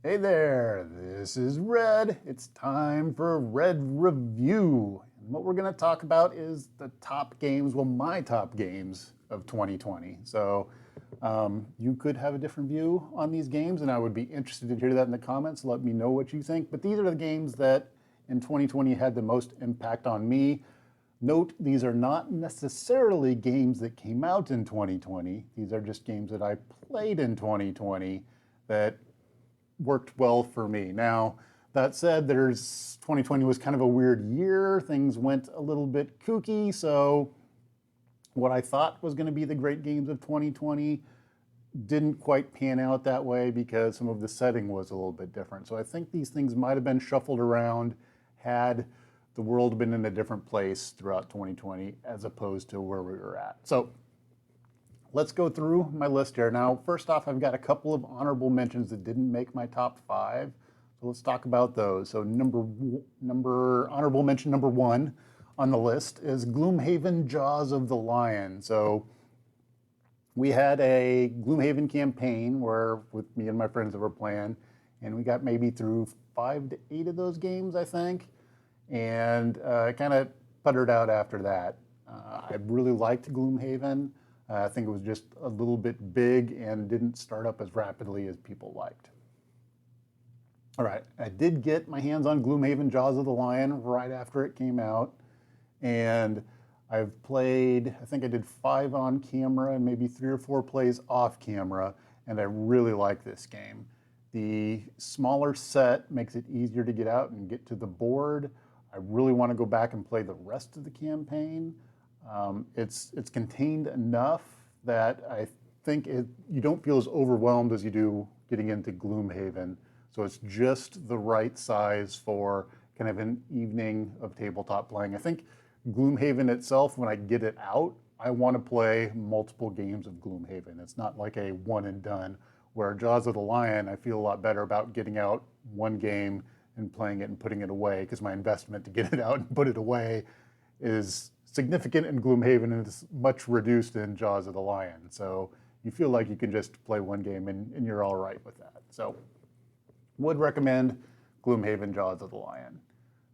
Hey there, this is Red. It's time for Red Review. And what we're going to talk about is the top games, well, my top games of 2020. So you could have a different view on these games, and I would be interested to hear that in the comments. Let me know what you think. But these are the games that in 2020 had the most impact on me. Note, these are not necessarily games that came out in 2020. These are just games that I played in 2020 that worked well for me. Now, that said, 2020 was kind of a weird year. Things went a little bit kooky, so what I thought was going to be the great games of 2020 didn't quite pan out that way because some of the setting was a little bit different. So I think these things might have been shuffled around had the world been in a different place throughout 2020 as opposed to where we were at. So let's go through my list here. Now, first off, I've got a couple of honorable mentions that didn't make my top 5. So let's talk about those. So honorable mention number 1 on the list is Gloomhaven Jaws of the Lion. So we had a Gloomhaven campaign where with me and my friends that were playing, and we got maybe through 5 to 8 of those games, I think. And it kind of puttered out after that. I really liked Gloomhaven. I think it was just a little bit big and didn't start up as rapidly as people liked. All right, I did get my hands on Gloomhaven Jaws of the Lion right after it came out. And I've played, I think I did 5 on camera and maybe 3 or 4 plays off camera. And I really like this game. The smaller set makes it easier to get out and get to the board. I really want to go back and play the rest of the campaign. It's contained enough that I think you don't feel as overwhelmed as you do getting into Gloomhaven. So it's just the right size for kind of an evening of tabletop playing. I think Gloomhaven itself, when I get it out, I want to play multiple games of Gloomhaven. It's not like a one and done, where Jaws of the Lion, I feel a lot better about getting out one game and playing it and putting it away, because my investment to get it out and put it away is significant in Gloomhaven and it's much reduced in Jaws of the Lion. So you feel like you can just play one game and you're all right with that. So would recommend Gloomhaven Jaws of the Lion.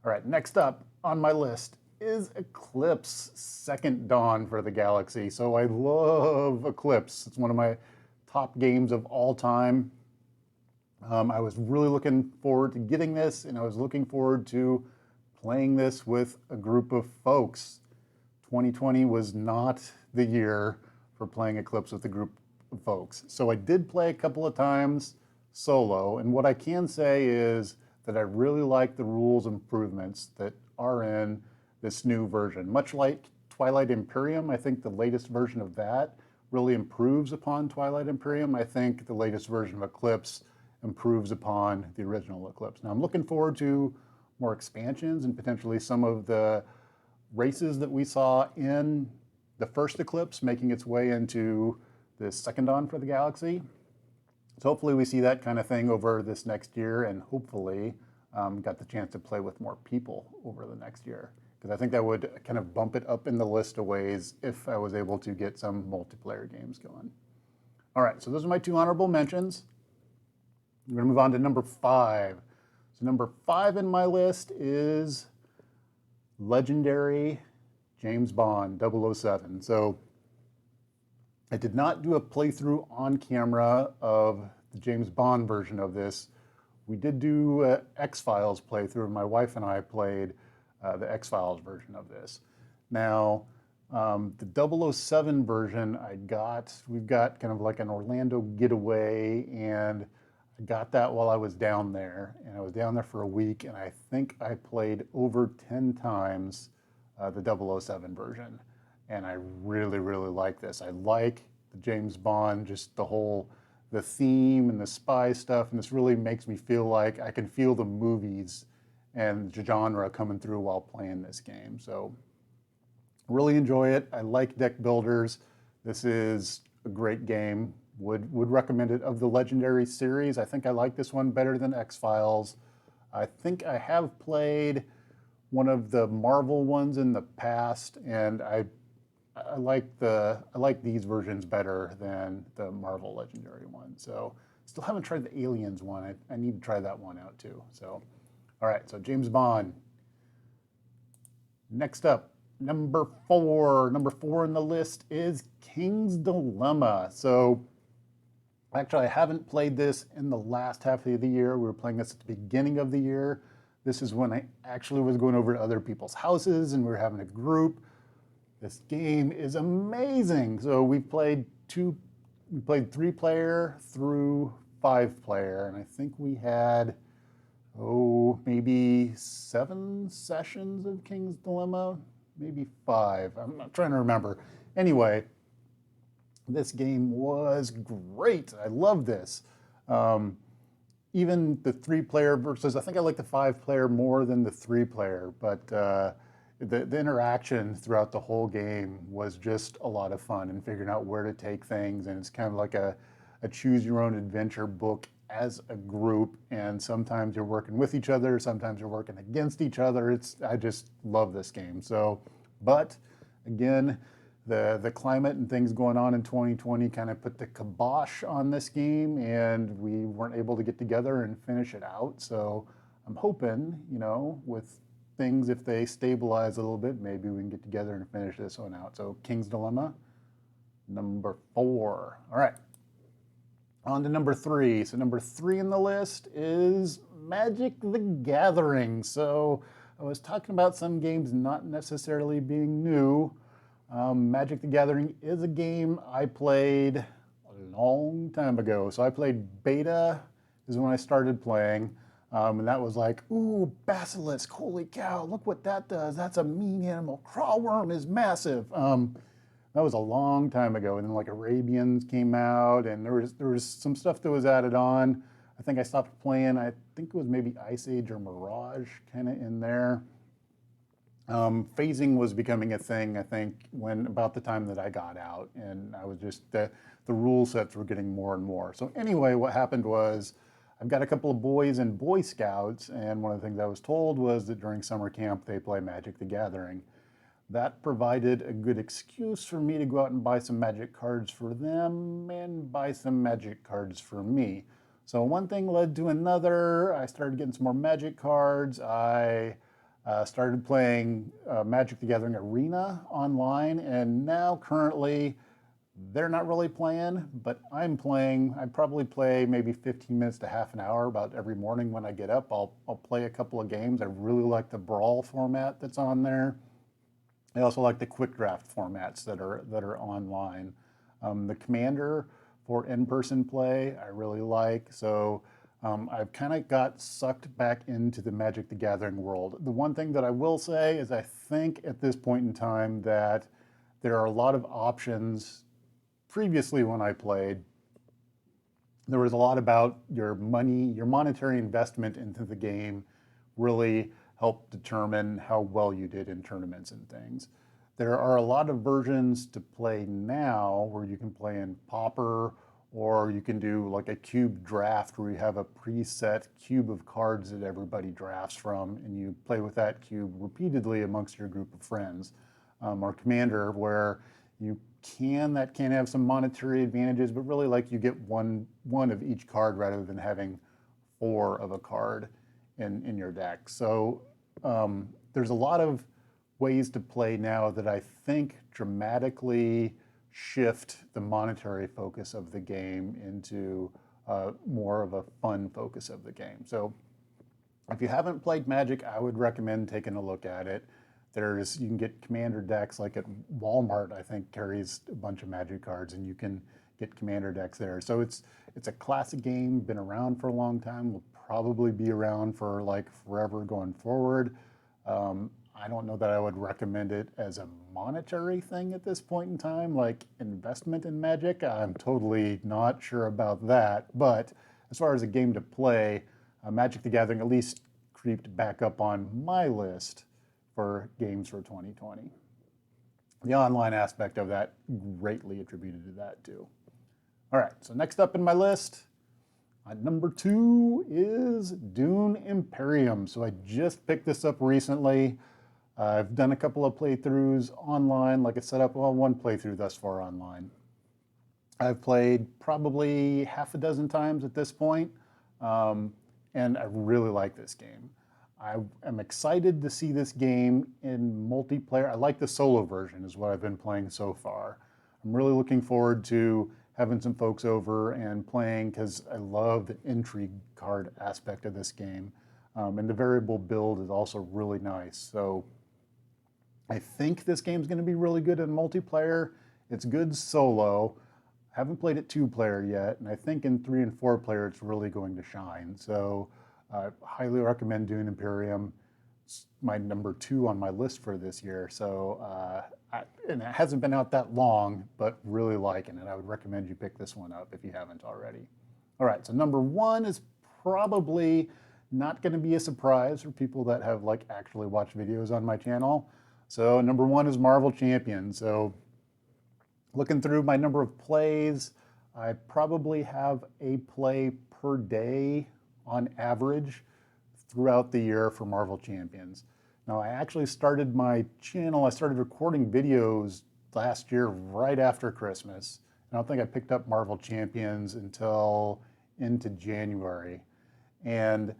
All right, next up on my list is Eclipse, Second Dawn for the Galaxy. So I love Eclipse. It's one of my top games of all time. I was really looking forward to getting this, and I was looking forward to playing this with a group of folks. 2020 was not the year for playing Eclipse with a group of folks. So I did play a couple of times solo, and what I can say is that I really like the rules improvements that are in this new version. Much like Twilight Imperium, I think the latest version of that really improves upon Twilight Imperium. I think the latest version of Eclipse improves upon the original Eclipse. Now I'm looking forward to more expansions and potentially some of the races that we saw in the first Eclipse making its way into the Second Dawn for the Galaxy. So hopefully we see that kind of thing over this next year, and hopefully got the chance to play with more people over the next year, because I think that would kind of bump it up in the list of ways if I was able to get some multiplayer games going. All right, so those are my 2 honorable mentions. We're going to move on to number 5. So number 5 in my list is legendary James Bond 007. So I did not do a playthrough on camera of the James Bond version of this. We did do an X-Files playthrough. My wife and I played the X-Files version of this. Now, the 007 version we've got kind of like an Orlando getaway, and I got that while I was down there, and I was down there for a week, and I think I played over 10 times the 007 version, and I really, really like this. I like the James Bond, just the theme and the spy stuff, and this really makes me feel like I can feel the movies and the genre coming through while playing this game. So really enjoy it. I like deck builders. This is a great game. Would recommend it. Of the Legendary series, I think I like this one better than X-Files. I think I have played one of the Marvel ones in the past, and I like these versions better than the Marvel Legendary one. So Still haven't tried the Aliens one. I need to try that one out too. So, all right, so James Bond. Next up, number 4. Number 4 on the list is King's Dilemma. So, actually, I haven't played this in the last half of the year. We were playing this at the beginning of the year. This is when I actually was going over to other people's houses and we were having a group. This game is amazing. So we played 3-player through 5-player, and I think we had maybe 7 sessions of King's Dilemma, maybe 5. I'm not trying to remember. Anyway, this game was great. I love this. Even the 3-player versus, I think I like the 5-player more than the 3-player, but the interaction throughout the whole game was just a lot of fun and figuring out where to take things. And it's kind of like a choose your own adventure book as a group. And sometimes you're working with each other, sometimes you're working against each other. I just love this game. So, but again, the climate and things going on in 2020 kind of put the kibosh on this game, and we weren't able to get together and finish it out. So I'm hoping, with things, if they stabilize a little bit, maybe we can get together and finish this one out. So King's Dilemma, number 4. All right, on to number 3. So number 3 in the list is Magic the Gathering. So I was talking about some games not necessarily being new. Magic the Gathering is a game I played a long time ago. So I played beta is when I started playing. And that was like, ooh, basilisk, holy cow, look what that does. That's a mean animal. Crawlworm is massive. That was a long time ago. And then like Arabians came out, and there was some stuff that was added on. I think I stopped playing. I think it was maybe Ice Age or Mirage kind of in there. Phasing was becoming a thing, I think, when about the time that I got out, and I was just, the rule sets were getting more and more. So anyway, what happened was, I've got a couple of boys in Boy Scouts, and one of the things I was told was that during summer camp they play Magic the Gathering. That provided a good excuse for me to go out and buy some Magic cards for them and buy some Magic cards for me. So one thing led to another. I started getting some more Magic cards. I started playing Magic the Gathering Arena online, and now currently they're not really playing, but I'm playing. I probably play maybe 15 minutes to half an hour about every morning when I get up. I'll play a couple of games. I really like the Brawl format that's on there. I also like the Quick Draft formats that are online. The Commander for in-person play I really like. So I've kind of got sucked back into the Magic the Gathering world. The one thing that I will say is I think at this point in time that there are a lot of options. Previously when I played, there was a lot about your money, your monetary investment into the game really helped determine how well you did in tournaments and things. There are a lot of versions to play now where you can play in Pauper, or you can do like a cube draft where you have a preset cube of cards that everybody drafts from, and you play with that cube repeatedly amongst your group of friends. Or Commander, where that can have some monetary advantages, but really like you get one of each card rather than having 4 of a card in your deck. So there's a lot of ways to play now that I think dramatically shift the monetary focus of the game into more of a fun focus of the game. So if you haven't played Magic, I would recommend taking a look at it. You can get Commander decks, like at Walmart, I think carries a bunch of Magic cards, and you can get Commander decks there. So it's a classic game, been around for a long time, will probably be around for like forever going forward. I don't know that I would recommend it as a monetary thing at this point in time, like investment in Magic. I'm totally not sure about that. But as far as a game to play, Magic the Gathering at least creeped back up on my list for games for 2020. The online aspect of that greatly attributed to that too. All right, so next up in my list, number 2 is Dune Imperium. So I just picked this up recently. I've done a couple of playthroughs online, like I set up, one playthrough thus far online. I've played probably half a dozen times at this point, and I really like this game. I am excited to see this game in multiplayer. I like the solo version is what I've been playing so far. I'm really looking forward to having some folks over and playing because I love the intrigue card aspect of this game. And the variable build is also really nice. So I think this game's going to be really good in multiplayer. It's good solo. I haven't played it two-player yet, and I think in 3 and 4-player it's really going to shine. So I highly recommend Dune Imperium. It's my number 2 on my list for this year. So and it hasn't been out that long, but really liking it. I would recommend you pick this one up if you haven't already. All right, so number 1 is probably not going to be a surprise for people that have like actually watched videos on my channel. So number 1 is Marvel Champions. So looking through my number of plays, I probably have a play per day on average throughout the year for Marvel Champions. Now, I actually started my channel, I started recording videos last year right after Christmas. I don't think I picked up Marvel Champions until into January. And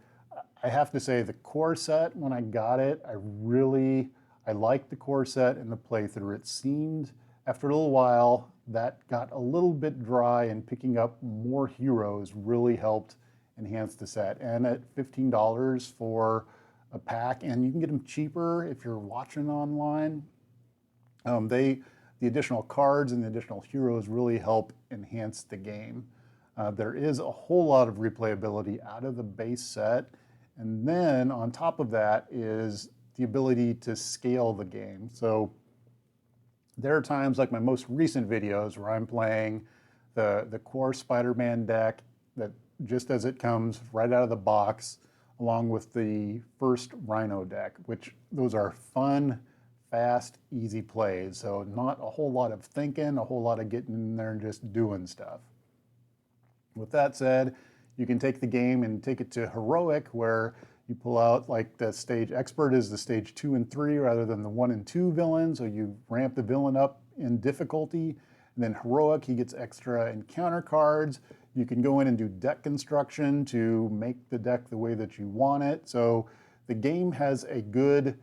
I have to say the core set, when I got it, I liked the core set and the playthrough. It seemed after a little while that got a little bit dry, and picking up more heroes really helped enhance the set. And at $15 for a pack, and you can get them cheaper if you're watching online. The additional cards and the additional heroes really help enhance the game. There is a whole lot of replayability out of the base set, and then on top of that is the ability to scale the game. So there are times like my most recent videos where I'm playing the core Spider-Man deck that just as it comes right out of the box, along with the first Rhino deck, which those are fun, fast, easy plays. So not a whole lot of thinking, a whole lot of getting in there and just doing stuff. With that said, you can take the game and take it to heroic, where you pull out like the stage expert is the stage 2 and 3 rather than the 1 and 2 villain. So you ramp the villain up in difficulty. And then heroic, he gets extra encounter cards. You can go in and do deck construction to make the deck the way that you want it. So the game has a good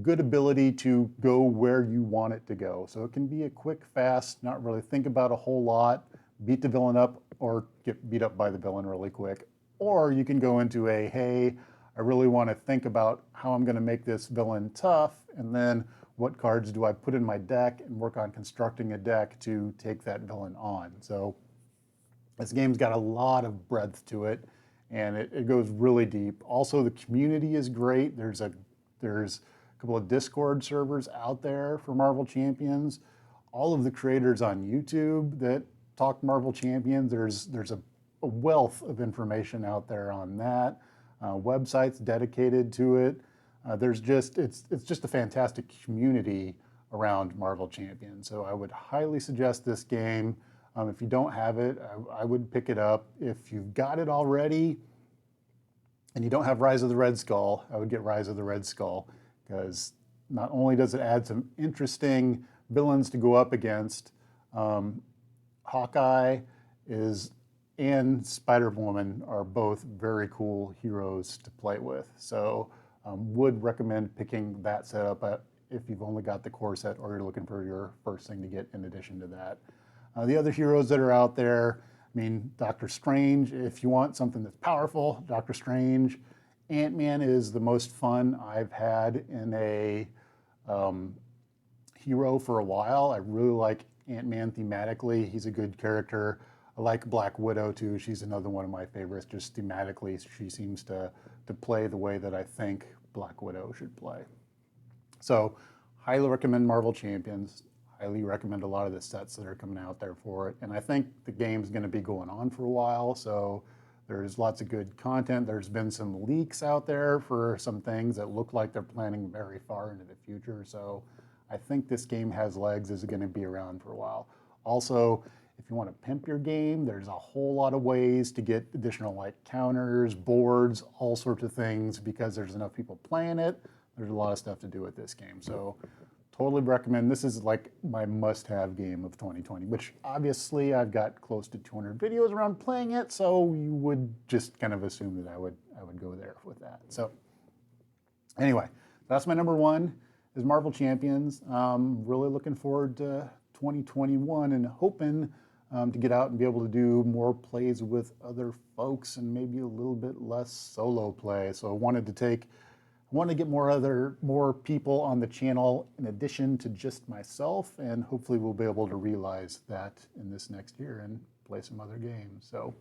ability to go where you want it to go. So it can be a quick, fast, not really think about a whole lot, beat the villain up or get beat up by the villain really quick. Or you can go into a, hey, I really want to think about how I'm going to make this villain tough, and then what cards do I put in my deck, and work on constructing a deck to take that villain on. So this game's got a lot of breadth to it, and it goes really deep. Also, the community is great. There's a couple of Discord servers out there for Marvel Champions. All of the creators on YouTube that talk Marvel Champions, there's a wealth of information out there on that. Websites dedicated to it. It's just a fantastic community around Marvel Champions. So I would highly suggest this game. If you don't have it, I would pick it up. If you've got it already and you don't have Rise of the Red Skull, I would get Rise of the Red Skull, because not only does it add some interesting villains to go up against, Hawkeye and Spider-Woman are both very cool heroes to play with. So would recommend picking that setup if you've only got the core set or you're looking for your first thing to get in addition to that. The other heroes that are out there, I mean, Doctor Strange, if you want something that's powerful, Doctor Strange. Ant-Man is the most fun I've had in a hero for a while. I really like Ant-Man thematically. He's a good character. I like Black Widow too. She's another one of my favorites. Just thematically, she seems to play the way that I think Black Widow should play. So highly recommend Marvel Champions. Highly recommend a lot of the sets that are coming out there for it. And I think the game's going to be going on for a while, so there's lots of good content. There's been some leaks out there for some things that look like they're planning very far into the future. So I think this game has legs, is going to be around for a while. Also, if you want to pimp your game, there's a whole lot of ways to get additional like counters, boards, all sorts of things, because there's enough people playing it. There's a lot of stuff to do with this game. So totally recommend. This is like my must-have game of 2020, which obviously I've got close to 200 videos around playing it, so you would just kind of assume that I would go there with that. So anyway, that's my number one is Marvel Champions. Really looking forward to 2021 and hoping to get out and be able to do more plays with other folks and maybe a little bit less solo play. So I wanted to get more people on the channel in addition to just myself, and hopefully we'll be able to realize that in this next year and play some other games. So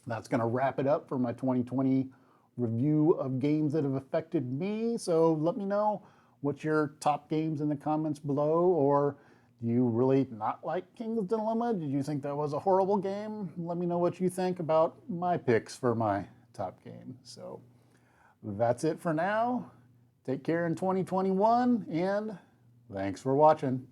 that's going to wrap it up for my 2020 review of games that have affected me. So let me know what's your top games in the comments below, or do you really not like King's Dilemma? Did you think that was a horrible game? Let me know what you think about my picks for my top game. So that's it for now. Take care in 2021, and thanks for watching.